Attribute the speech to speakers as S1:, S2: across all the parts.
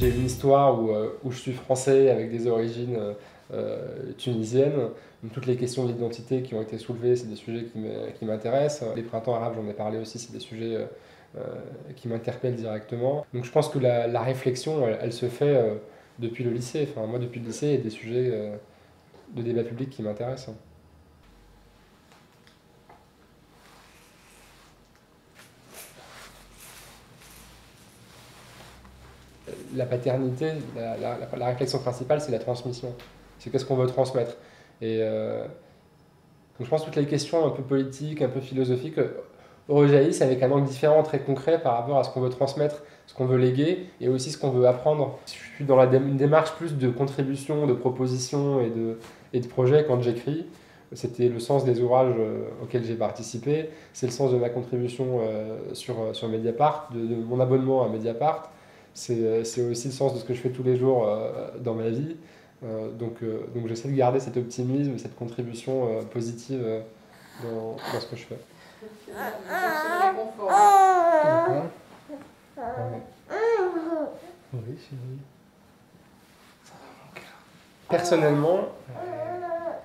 S1: j'ai une histoire où je suis français avec des origines tunisiennes. Donc, toutes les questions d'identité qui ont été soulevées, c'est des sujets qui m'intéressent. Les printemps arabes, j'en ai parlé aussi, c'est des sujets qui m'interpellent directement. Donc je pense que la réflexion, elle se fait depuis le lycée. Enfin, moi, depuis le lycée, il y a des sujets de débat public qui m'intéressent. La paternité, la réflexion principale, c'est la transmission. C'est qu'est-ce qu'on veut transmettre. Et donc je pense que toutes les questions un peu politiques, un peu philosophiques, rejaillissent avec un angle différent, très concret par rapport à ce qu'on veut transmettre, ce qu'on veut léguer et aussi ce qu'on veut apprendre. Je suis dans une démarche plus de contribution, de proposition et de projet quand j'écris. C'était le sens des ouvrages auxquels j'ai participé, c'est le sens de ma contribution sur Mediapart, de mon abonnement à Mediapart. C'est aussi le sens de ce que je fais tous les jours dans ma vie. Donc j'essaie de garder cet optimisme, cette contribution positive dans ce que je fais. Oui, chérie. Personnellement,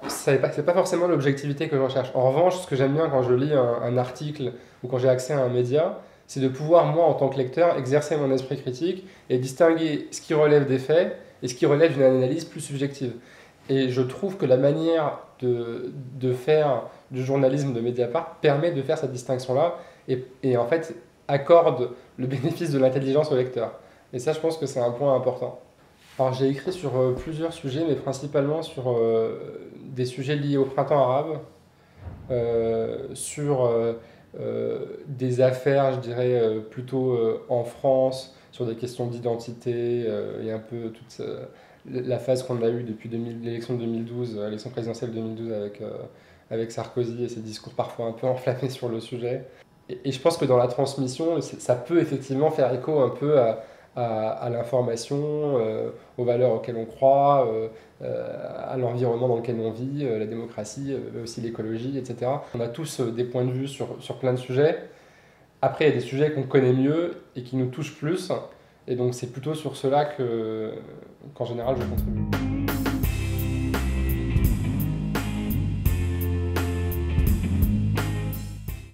S1: c'est pas forcément l'objectivité que je recherche. En revanche, ce que j'aime bien quand je lis un article ou quand j'ai accès à un média, c'est de pouvoir, moi, en tant que lecteur, exercer mon esprit critique et distinguer ce qui relève des faits et ce qui relève d'une analyse plus subjective. Et je trouve que la manière de faire du journalisme de Mediapart permet de faire cette distinction-là et en fait accorde le bénéfice de l'intelligence au lecteur. Et ça, je pense que c'est un point important. Alors, j'ai écrit sur plusieurs sujets, mais principalement sur des sujets liés au printemps arabe, sur des affaires, je dirais, plutôt en France, sur des questions d'identité et un peu toute la phase qu'on a eue depuis l'élection de 2012, l'élection présidentielle de 2012 avec Sarkozy et ses discours parfois un peu enflammés sur le sujet. Et je pense que dans la transmission, ça peut effectivement faire écho un peu à l'information, aux valeurs auxquelles on croit, à l'environnement dans lequel on vit, la démocratie, mais aussi l'écologie, etc. On a tous des points de vue sur plein de sujets. Après, il y a des sujets qu'on connaît mieux et qui nous touchent plus. Et donc, c'est plutôt sur cela qu'en général, je contribue.